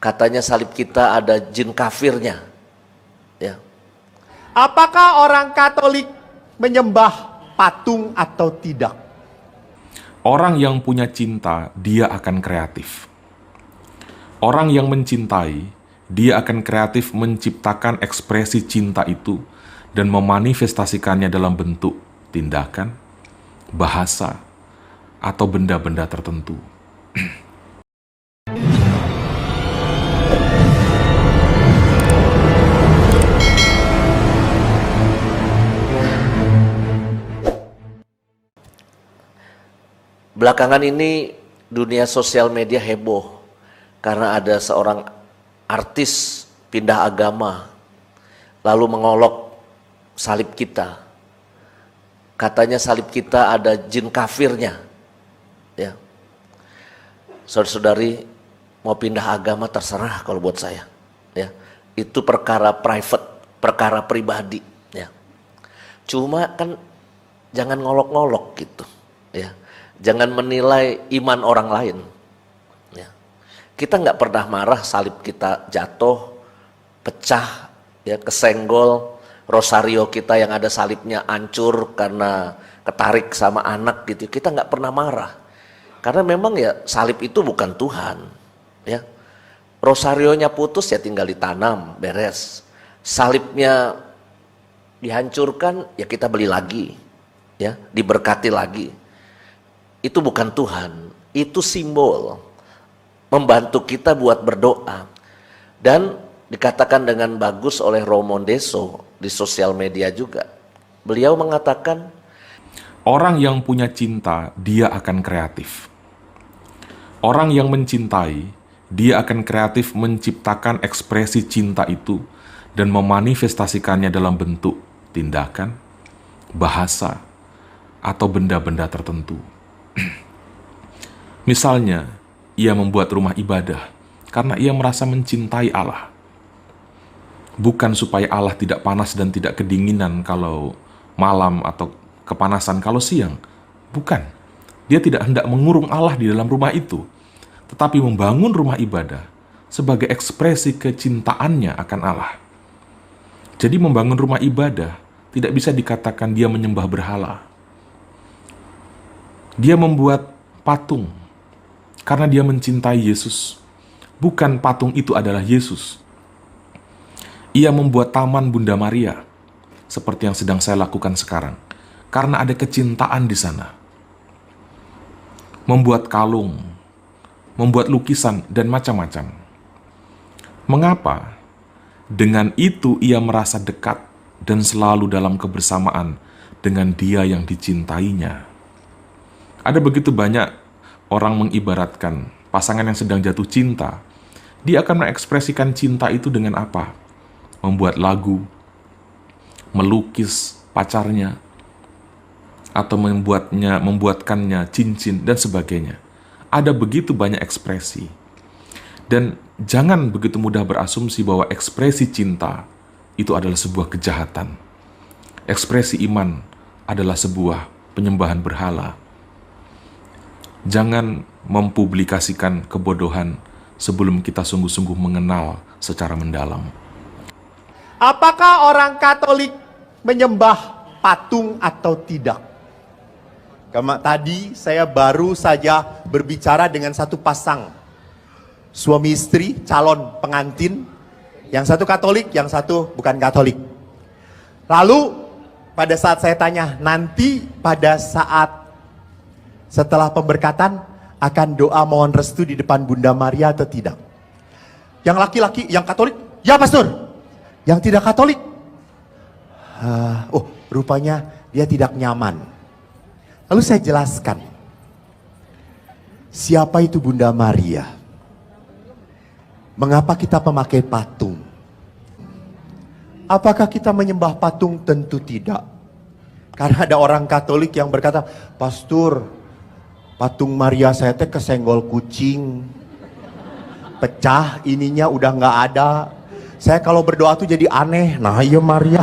Katanya salib kita ada jin kafirnya. Ya. Apakah orang Katolik menyembah patung atau tidak? Orang yang punya cinta, dia akan kreatif. Orang yang mencintai, dia akan kreatif menciptakan ekspresi cinta itu dan memanifestasikannya dalam bentuk tindakan, bahasa, atau benda-benda tertentu. Belakangan ini dunia sosial media heboh karena ada seorang artis pindah agama lalu mengolok salib kita. Katanya salib kita ada jin kafirnya. Ya. Saudara-saudari, mau pindah agama terserah kalau buat saya. Ya. Itu perkara private, perkara pribadi. Ya. Cuma kan jangan ngolok-ngolok gitu. Ya. Jangan menilai iman orang lain. Ya. Kita nggak pernah marah salib kita jatuh, pecah, ya, kesenggol, rosario kita yang ada salibnya hancur karena ketarik sama anak gitu. Kita nggak pernah marah. Karena memang ya salib itu bukan Tuhan. Ya. Rosarionya putus ya tinggal ditanam, beres. Salibnya dihancurkan ya kita beli lagi. Ya, diberkati lagi. Itu bukan Tuhan, itu simbol membantu kita buat berdoa. Dan dikatakan dengan bagus oleh Romo Deso di sosial media juga. Beliau mengatakan, Orang yang punya cinta, dia akan kreatif. Orang yang mencintai, dia akan kreatif menciptakan ekspresi cinta itu dan memanifestasikannya dalam bentuk tindakan, bahasa, atau benda-benda tertentu. Misalnya, ia membuat rumah ibadah karena ia merasa mencintai Allah. Bukan supaya Allah tidak panas dan tidak kedinginan kalau malam atau kepanasan kalau siang. Bukan. Dia tidak hendak mengurung Allah di dalam rumah itu, tetapi membangun rumah ibadah sebagai ekspresi kecintaannya akan Allah. Jadi membangun rumah ibadah tidak bisa dikatakan dia menyembah berhala. Dia membuat patung karena dia mencintai Yesus. Bukan patung itu adalah Yesus. Ia membuat taman Bunda Maria, seperti yang sedang saya lakukan sekarang, karena ada kecintaan di sana. Membuat kalung, membuat lukisan, dan macam-macam. Mengapa? Dengan itu ia merasa dekat dan selalu dalam kebersamaan dengan dia yang dicintainya. Ada begitu banyak orang mengibaratkan pasangan yang sedang jatuh cinta. Dia akan mengekspresikan cinta itu dengan apa? Membuat lagu, melukis pacarnya, atau membuatkannya cincin, dan sebagainya. Ada begitu banyak ekspresi. Dan jangan begitu mudah berasumsi bahwa ekspresi cinta itu adalah sebuah kejahatan. Ekspresi iman adalah sebuah penyembahan berhala. Jangan mempublikasikan kebodohan sebelum kita sungguh-sungguh mengenal secara mendalam. Apakah orang Katolik menyembah patung atau tidak? Tadi saya baru saja berbicara dengan satu pasang suami istri calon pengantin, yang satu Katolik, yang satu bukan Katolik. Lalu pada saat saya tanya, nanti pada saat setelah pemberkatan akan doa mohon restu di depan Bunda Maria atau tidak? Yang laki-laki, yang Katolik, ya pastor. Yang tidak Katolik, rupanya dia tidak nyaman. Lalu saya jelaskan, siapa itu Bunda Maria? Mengapa kita memakai patung? Apakah kita menyembah patung? Tentu tidak. Karena ada orang Katolik yang berkata, pastor, patung Maria saya teh kesenggol kucing, pecah ininya udah nggak ada. Saya kalau berdoa tuh jadi aneh. Nah iya Maria.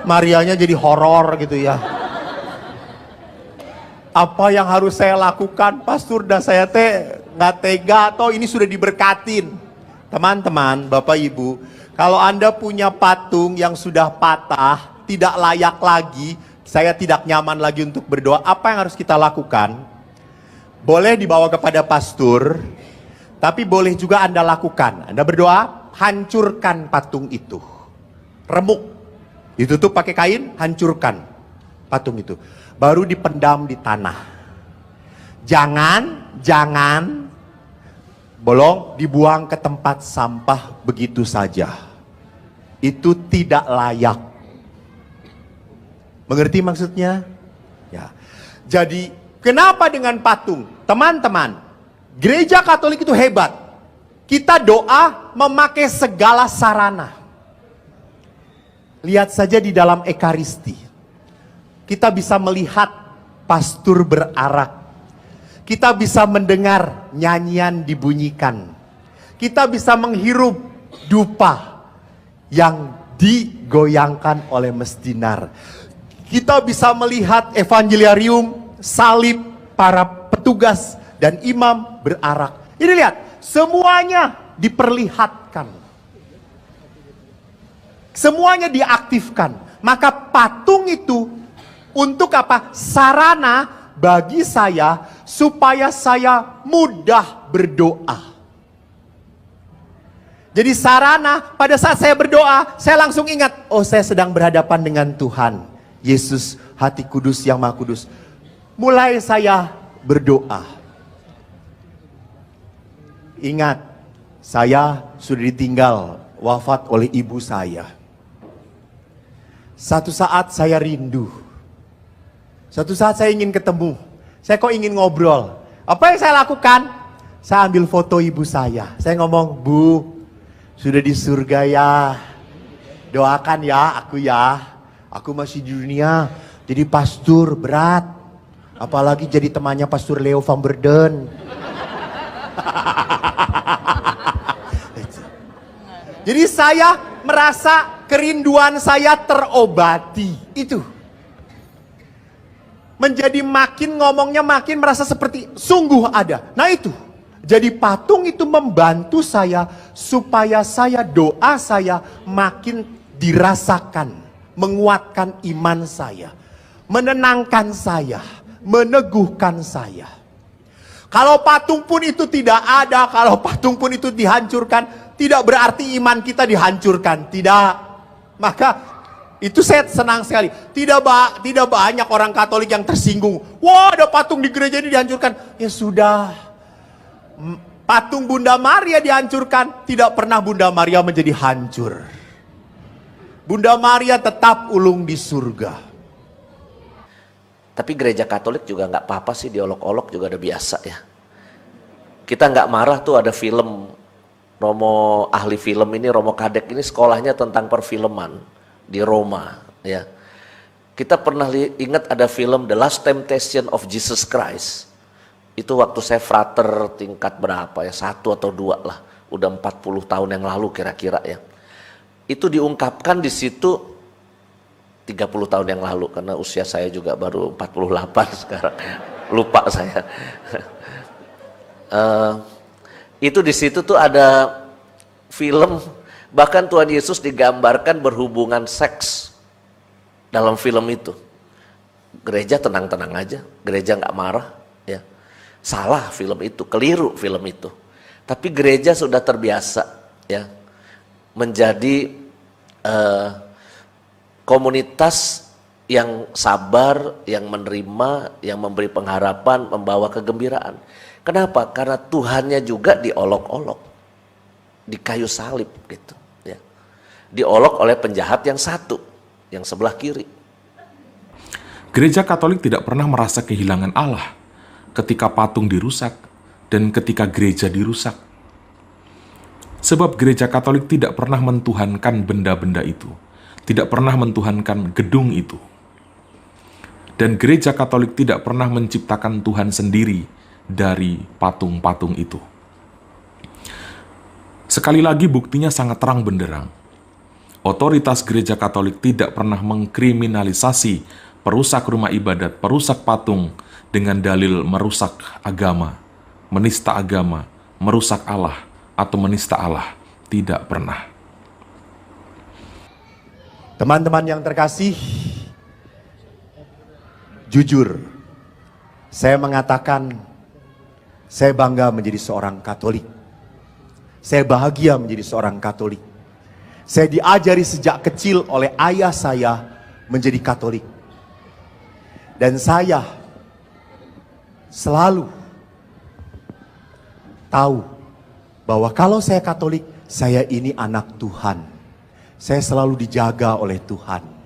Marianya jadi horor gitu ya. Apa yang harus saya lakukan? Pastor, dah saya nggak tega, atau ini sudah diberkatin. Teman-teman, Bapak Ibu, kalau Anda punya patung yang sudah patah, tidak layak lagi, saya tidak nyaman lagi untuk berdoa, apa yang harus kita lakukan? Boleh dibawa kepada pastor, tapi boleh juga Anda lakukan. Anda berdoa, hancurkan patung itu. Remuk. Ditutup pakai kain, hancurkan patung itu. Baru dipendam di tanah. Jangan bolong dibuang ke tempat sampah begitu saja. Itu tidak layak. Mengerti maksudnya? Ya. Jadi, kenapa dengan patung? Teman-teman, gereja Katolik itu hebat. Kita doa memakai segala sarana. Lihat saja di dalam Ekaristi. Kita bisa melihat pastur berarak. Kita bisa mendengar nyanyian dibunyikan. Kita bisa menghirup dupa yang digoyangkan oleh mestinar. Kita bisa melihat evangeliarium, salib, para petugas dan imam berarak. Ini lihat, semuanya diperlihatkan. Semuanya diaktifkan. Maka patung itu untuk apa? Sarana bagi saya supaya saya mudah berdoa. Jadi sarana pada saat saya berdoa, saya langsung ingat, oh saya sedang berhadapan dengan Tuhan. Yesus, hati kudus yang maha kudus. Mulai saya berdoa. Ingat, saya sudah ditinggal wafat oleh ibu saya. Satu saat saya rindu. Satu saat saya ingin ketemu. Saya kok ingin ngobrol. Apa yang saya lakukan? Saya ambil foto ibu saya. Saya ngomong, Bu, sudah di surga ya. Doakan ya aku ya. Aku masih di dunia. Jadi pastor berat. Apalagi jadi temannya Pastor Leo van Berden. Jadi saya merasa kerinduan saya terobati. Itu. Menjadi makin ngomongnya makin merasa seperti sungguh ada. Nah itu. Jadi patung itu membantu saya supaya doa saya makin dirasakan. Menguatkan iman saya. Menenangkan saya. Meneguhkan saya. Kalau patung pun itu tidak ada, kalau patung pun itu dihancurkan, tidak berarti iman kita dihancurkan. Tidak. Maka itu saya senang sekali. Tidak banyak orang Katolik yang tersinggung. Wah, ada patung di gereja ini dihancurkan. Ya sudah. Patung Bunda Maria dihancurkan. Tidak pernah Bunda Maria menjadi hancur. Bunda Maria tetap ulung di surga. Tapi gereja Katolik juga nggak apa-apa sih, diolok-olok juga udah biasa ya. Kita nggak marah tuh, ada film Romo, ahli film ini, Romo Kadek ini sekolahnya tentang perfilman di Roma ya. Kita pernah ingat ada film The Last Temptation of Jesus Christ. Itu waktu saya frater tingkat berapa ya, 1 atau 2 lah. Udah 40 tahun yang lalu kira-kira ya. Itu diungkapkan di situ 30 tahun yang lalu, karena usia saya juga baru 48 sekarang. Lupa saya. Itu di situ tuh ada film, bahkan Tuhan Yesus digambarkan berhubungan seks dalam film itu. Gereja tenang-tenang aja, gereja nggak marah, ya. Salah film itu, keliru film itu. Tapi gereja sudah terbiasa, ya, menjadi komunitas yang sabar, yang menerima, yang memberi pengharapan, membawa kegembiraan. Kenapa? Karena Tuhannya juga diolok-olok di kayu salib gitu, ya. Diolok oleh penjahat yang satu, yang sebelah kiri. Gereja Katolik tidak pernah merasa kehilangan Allah ketika patung dirusak dan ketika gereja dirusak. Sebab gereja Katolik tidak pernah mentuhankan benda-benda itu, tidak pernah mentuhankan gedung itu. Dan gereja Katolik tidak pernah menciptakan Tuhan sendiri dari patung-patung itu. Sekali lagi buktinya sangat terang benderang. Otoritas gereja Katolik tidak pernah mengkriminalisasi perusak rumah ibadat, perusak patung dengan dalil merusak agama, menista agama, merusak Allah, atau menista Allah. Tidak pernah. Teman-teman yang terkasih, jujur, saya mengatakan saya bangga menjadi seorang Katolik. Saya bahagia menjadi seorang Katolik. Saya diajari sejak kecil oleh ayah saya menjadi Katolik. Dan saya selalu tahu bahwa kalau saya Katolik, saya ini anak Tuhan. Saya selalu dijaga oleh Tuhan.